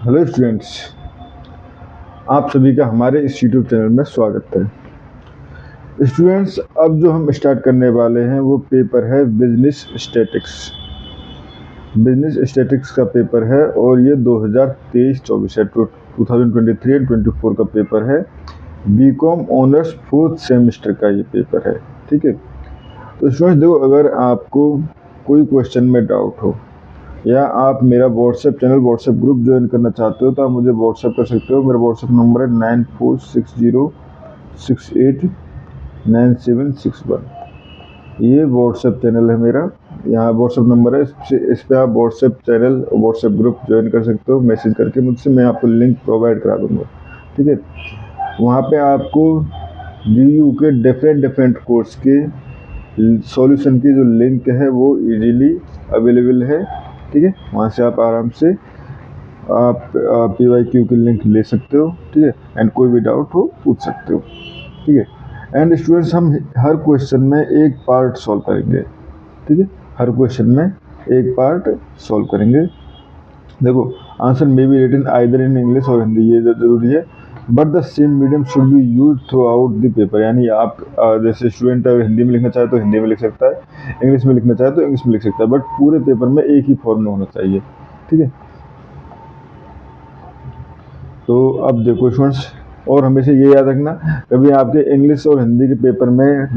Hello students, आप सभी का हमारे इस यूट्यूब चैनल में स्वागत है। स्टूडेंट्स, अब जो हम स्टार्ट करने वाले हैं वो पेपर है बिजनेस स्टैटिक्स। बिजनेस स्टैटिक्स का पेपर है और ये 2023-24 है, 2023 एंड 24 का पेपर है। बीकॉम ऑनर्स 4th सेमेस्टर का ये पेपर है। ठीक है, तो स्टूडेंट्स देखो, अगर आपको कोई क्वेश्चन में डाउट हो या आप मेरा WhatsApp channel WhatsApp group join करना चाहते हो तो आप मुझे व्हाट्सएप कर सकते हो। मेरा व्हाट्सएप नंबर है 9460689761। ये व्हाट्सएप चैनल है मेरा, यहाँ व्हाट्सएप नंबर है। इस पे आप WhatsApp channel WhatsApp group join कर सकते हो मैसेज करके मुझसे। मैं आपको लिंक प्रोवाइड करा दूँगा। ठीक है, वहाँ पे आपको DU के डिफरेंट कोर्स के सॉल्यूशन की जो लिंक है वो इजीली अवेलेबल है। ठीक है, वहाँ से आप आराम से आप PYQ की लिंक ले सकते हो। ठीक है, एंड कोई भी डाउट हो पूछ सकते हो। ठीक है, एंड स्टूडेंट्स, हम हर क्वेश्चन में एक पार्ट सॉल्व करेंगे। ठीक है, हर क्वेश्चन में एक पार्ट सॉल्व करेंगे। देखो, answer may be written either in English और हिंदी, ये जरूरी है, but the same medium should be use throughout the paper. यानी आप जैसे स्टूडेंट अगर हिंदी में लिखना चाहे तो हिंदी में लिख सकता है, इंग्लिश में लिखना चाहे तो इंग्लिश में लिख सकता है, बट पूरे पेपर में एक ही फॉर्म में होना चाहिए। ठीक है, तो अब देखो स्टूडेंट्स, और हमेशा ये याद रखना, कभी आपके इंग्लिश और हिंदी के पेपर में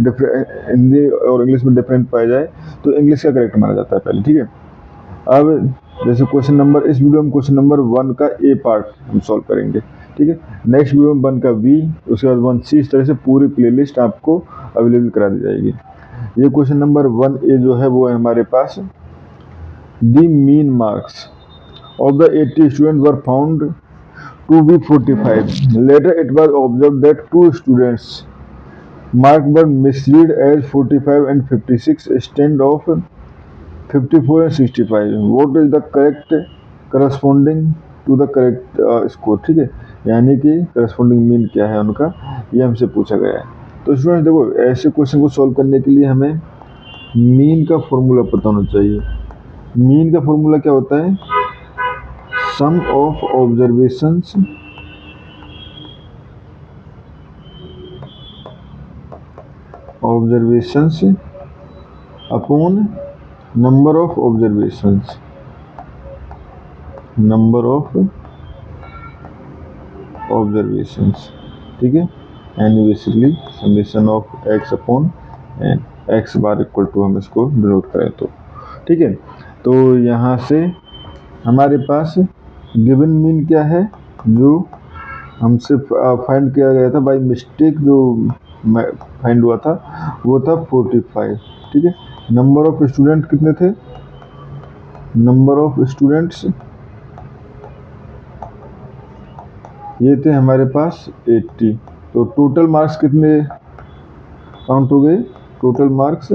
हिंदी और इंग्लिश में डिफरेंट पाया जाए तो इंग्लिश का करेक्ट माना जाता है पहले। ठीक है, अब जैसे क्वेश्चन नंबर, इस वीडियो में क्वेश्चन नंबर 1 का ए पार्ट हम सॉल्व करेंगे। ठीक है, नेक्स्ट वीडियो में 1 का बी, उसके बाद 1C, इस तरह से पूरी प्लेलिस्ट आपको अवेलेबल करा दी जाएगी। ये क्वेश्चन नंबर 1A जो है वो है हमारे पास, the mean marks of the 80 student were found to be 45. Later it was observed that 2 students marked were misread as 45 and 56 instead of 54 and 65. What is the correct corresponding to the correct score? ठीक है, यानी कि corresponding mean क्या है उनका, ये हमसे पूछा गया है। तो स्टूडेंट देखो, ऐसे क्वेश्चन को सॉल्व करने के लिए हमें मीन का फॉर्मूला पता होना चाहिए। मीन का फॉर्मूला क्या होता है? Sum of observations upon number of observations, ठीक है, यानी basically summation of x upon n, x bar equal to हम इसको डिनोट करें तो। ठीक है, तो यहाँ से हमारे पास गिवन मीन क्या है जो हमसे फाइंड किया गया था बाय मिस्टेक, जो फाइंड हुआ था वो था 45। ठीक है, नंबर ऑफ स्टूडेंट कितने थे? नंबर ऑफ स्टूडेंट्स ये थे हमारे पास 80। तो टोटल मार्क्स कितने काउंट हो गए? टोटल मार्क्स,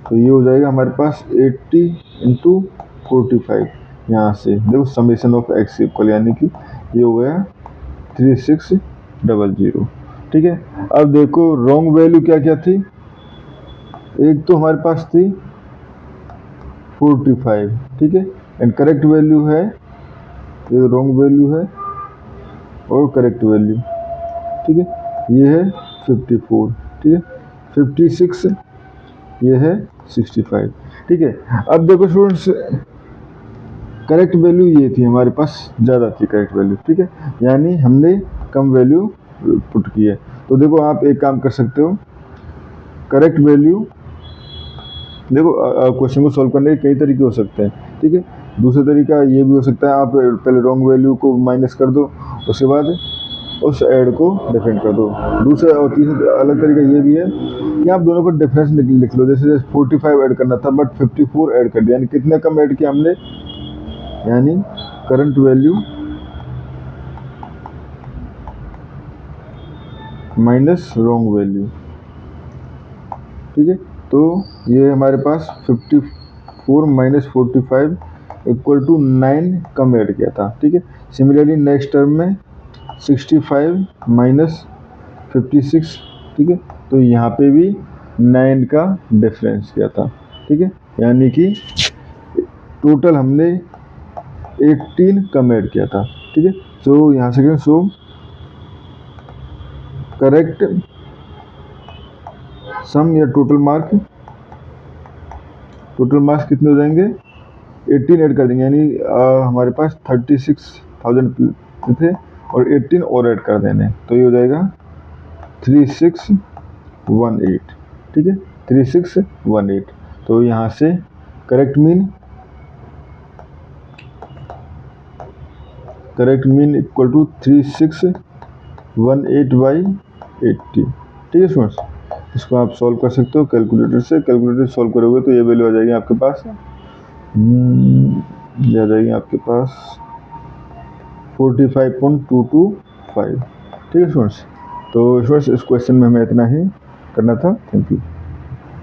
तो ये हो जाएगा हमारे पास 80 इंटू 45। यहाँ से देखो समेशन ऑफ x इक्वल, यानी कि ये हो गया 3600। ठीक है, अब देखो रॉन्ग वैल्यू क्या क्या थी। एक तो हमारे पास थी 45, ठीक है, एंड करेक्ट वैल्यू है, ये रॉन्ग वैल्यू है और करेक्ट वैल्यू। ठीक है, ये है 54, ठीक है, 56, ये है 65। ठीक है, अब देखो स्टूडेंट्स, करेक्ट वैल्यू ये थी हमारे पास, ज़्यादा थी करेक्ट वैल्यू। ठीक है, यानी हमने कम वैल्यू पुट की है। तो देखो आप एक काम कर सकते हो, करेक्ट वैल्यू, देखो क्वेश्चन को सॉल्व करने के कई तरीके हो सकते हैं। ठीक है, दूसरा तरीका ये भी हो सकता है, आप पहले रॉन्ग वैल्यू को माइनस कर दो, उसके बाद उस ऐड को डिफरेंट कर दो। दूसरा और तीसरा अलग तरीका ये भी है कि आप दोनों का डिफरेंस लिख लो। जैसे 45 ऐड करना था बट 54 ऐड कर दिया, यानी कितना कम ऐड किया हमने, यानी current value minus wrong value. ठीक है, तो ये हमारे पास 54 माइनस 45 इक्वल टू 9 कम ऐड किया था। ठीक है, सिमिलरली नेक्स्ट टर्म में 65 माइनस 56, ठीक है, तो यहाँ पे भी 9 का डिफरेंस किया था। ठीक है, यानी कि टोटल हमने 18 कम ऐड किया था, ठीक है। सो यहाँ से सो करेक्ट सम या टोटल मार्क्स कितने हो जाएंगे, 18 ऐड कर देंगे, यानी हमारे पास 36,000 थे और 18 और ऐड कर देने, तो ये हो जाएगा 3618, ठीक है, 3618। तो यहाँ से करेक्ट मीन इक्वल टू 3618/80, ठीक है स्टूडेंट्स। इसको आप सॉल्व कर सकते हो कैलकुलेटर से, कैलकुलेटर सॉल्व करोगे तो ये वैल्यू आ जाएगी आपके पास, ये आ जाएगी आपके पास 45.225, ठीक है स्टूडेंट्स। तो स्टूडेंट्स इस क्वेश्चन में हमें इतना ही करना था। Thank you.